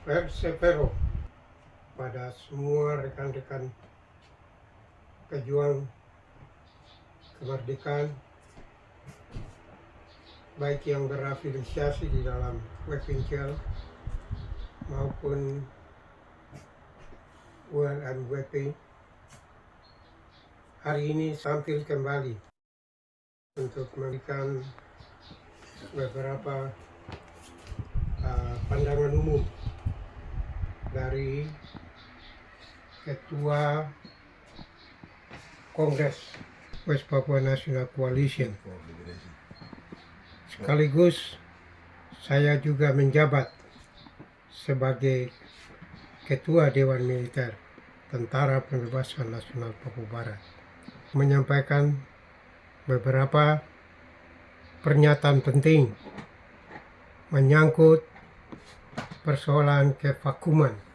persevero pada semua rekan-rekan pejuang kemerdekaan, baik yang berafiliasi di dalam WPNCL maupun UNWP. Hari ini tampil kembali untuk memberikan beberapa pandangan umum dari Ketua Kongres West Papua National Coalition. Sekaligus saya juga menjabat sebagai Ketua Dewan Militer Tentara Pembebasan Nasional Papua Barat, menyampaikan beberapa pernyataan penting menyangkut persoalan kevakuman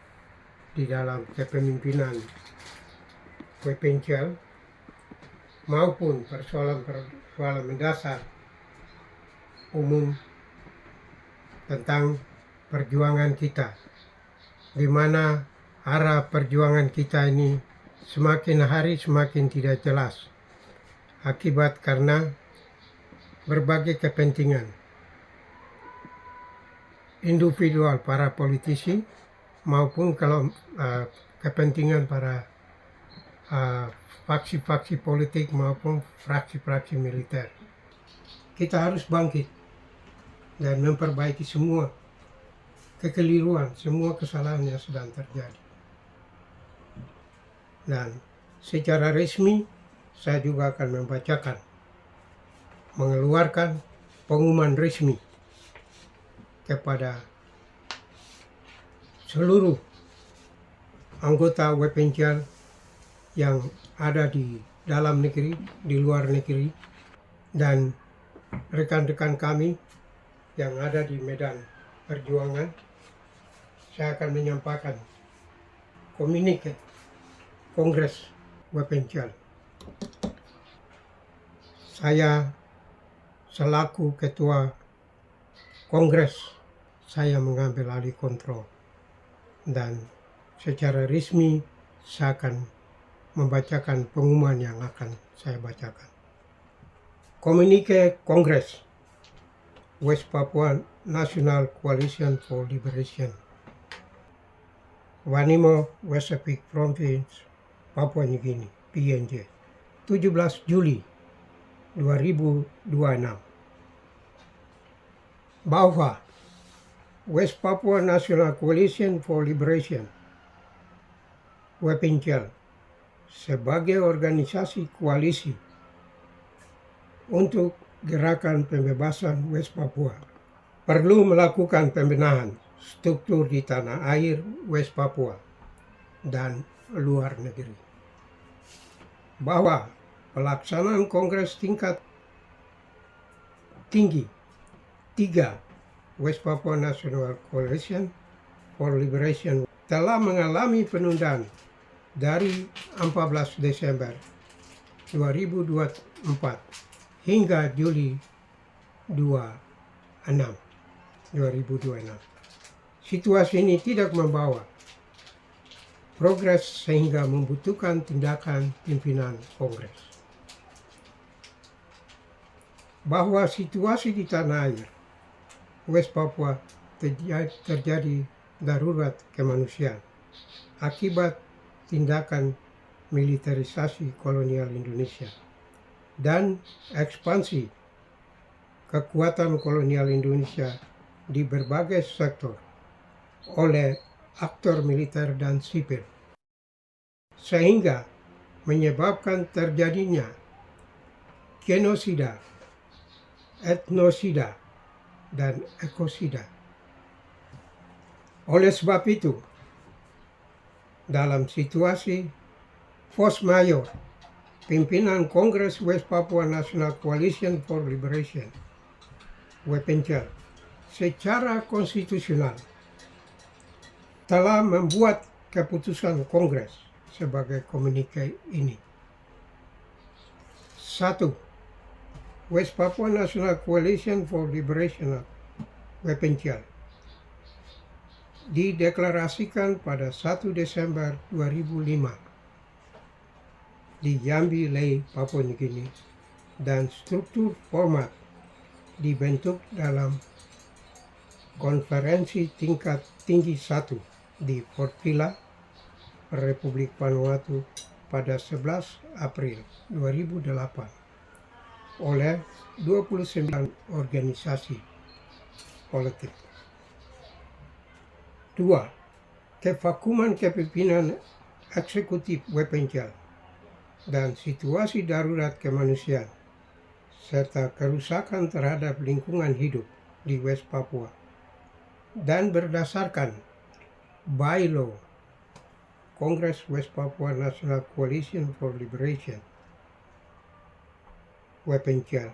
di dalam kepemimpinan WPNCL maupun persoalan mendasar umum tentang perjuangan kita, di mana arah perjuangan kita ini semakin hari semakin tidak jelas akibat karena berbagai kepentingan individual para politisi maupun kepentingan para faksi-faksi politik maupun fraksi-fraksi militer. Kita harus bangkit dan memperbaiki semua kekeliruan, semua kesalahan yang sedang terjadi. Dan secara resmi saya juga akan mengeluarkan pengumuman resmi kepada seluruh anggota WPNCL yang ada di dalam negeri, di luar negeri, dan rekan-rekan kami yang ada di medan perjuangan. Saya akan menyampaikan komunike Kongres WPNCL. Saya selaku Ketua Kongres, saya mengambil alih kontrol dan secara resmi saya akan membacakan pengumuman yang akan saya bacakan. Komunike Kongres West Papua National Coalition for Liberation, Wanimo, West Epic Province, Papua New Guinea, PNJ, 17 Juli 2026. Bahwa West Papua National Coalition for Liberation WPNCL sebagai organisasi koalisi untuk gerakan pembebasan West Papua perlu melakukan pembenahan struktur di tanah air West Papua dan luar negeri. Bahwa pelaksanaan Kongres tingkat tinggi 3 West Papua National Coalition for Liberation telah mengalami penundaan dari 14 Desember 2024 hingga Juli 2026. Situasi ini tidak membawa progres sehingga membutuhkan tindakan pimpinan Kongres. Bahwa situasi di tanah air West Papua terjadi darurat kemanusiaan akibat tindakan militerisasi kolonial Indonesia dan ekspansi kekuatan kolonial Indonesia di berbagai sektor oleh aktor militer dan sipil, sehingga menyebabkan terjadinya genosida, etnosida, dan ekosida. Oleh sebab itu, dalam situasi force majeure, pimpinan Kongres West Papua National Coalition for Liberation WPNCL secara konstitusional telah membuat keputusan Kongres sebagai komunike ini. 1. West Papua National Coalition for Liberation WPNCL dideklarasikan pada 1 Desember 2005 di Jambi Lei, Papua Nugini, dan struktur format dibentuk dalam konferensi tingkat tinggi 1 di Port Vila, Republik Vanuatu pada 11 April 2008 oleh 29 organisasi politik. 2. Kevakuman kepemimpinan eksekutif Wepencel dan situasi darurat kemanusiaan serta kerusakan terhadap lingkungan hidup di West Papua, dan berdasarkan bylaw Kongres West Papua National Coalition for Liberation, Wepencel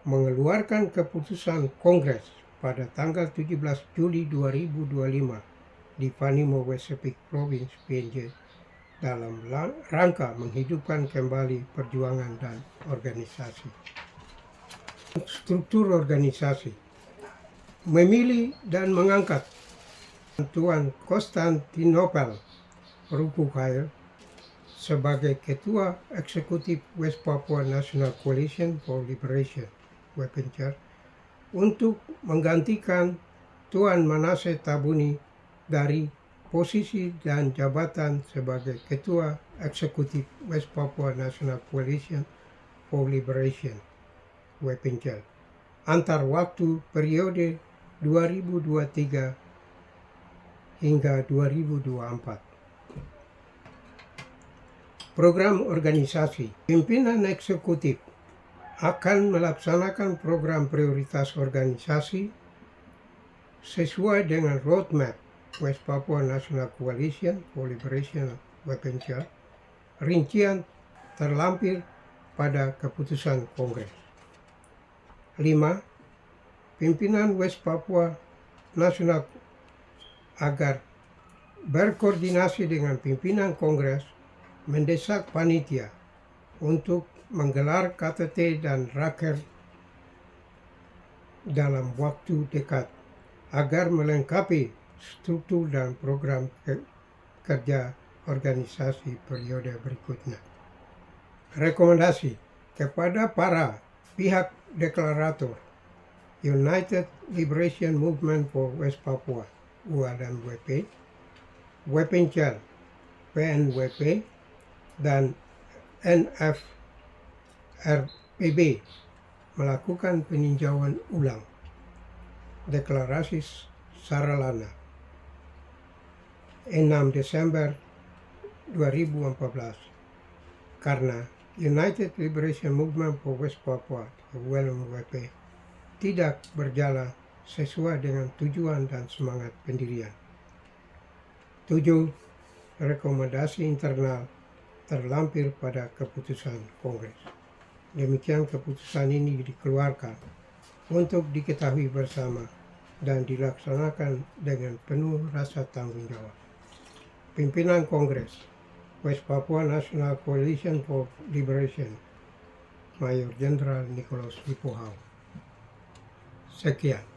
mengeluarkan keputusan Kongres pada tanggal 17 Juli 2025 di Vanimo West Sepik Province PNJ dalam rangka menghidupkan kembali perjuangan dan organisasi. Struktur organisasi memilih dan mengangkat Tuan Konstantinopel Rupukhail sebagai Ketua Eksekutif West Papua National Coalition for Liberation, Wepencel, untuk menggantikan Tuan Manase Tabuni dari posisi dan jabatan sebagai Ketua Eksekutif West Papua National Coalition for Liberation, Wepencel, antar waktu periode 2023 hingga 2024. Program organisasi. Pimpinan eksekutif akan melaksanakan program prioritas organisasi sesuai dengan roadmap West Papua National Coalition for Liberation, Wepencel, rincian terlampir pada keputusan Kongres. 5. Pimpinan West Papua National agar berkoordinasi dengan pimpinan Kongres mendesak panitia untuk menggelar KTT dan raker dalam waktu dekat agar melengkapi struktur dan program kerja organisasi periode berikutnya. Rekomendasi kepada para pihak deklarator United Liberation Movement for West Papua ULMWP, Wepencel PNWP, dan NFRPB melakukan peninjauan ulang deklarasi Saralana 6 Desember 2014 karena United Liberation Movement for West Papua ULMWP tidak berjalan sesuai dengan tujuan dan semangat pendirian. 7. Rekomendasi internal terlampir pada keputusan Kongres. Demikian keputusan ini dikeluarkan untuk diketahui bersama dan dilaksanakan dengan penuh rasa tanggung jawab. Pimpinan Kongres West Papua National Coalition for Liberation, Mayor Jenderal Nicholas Lipohao. Sekian.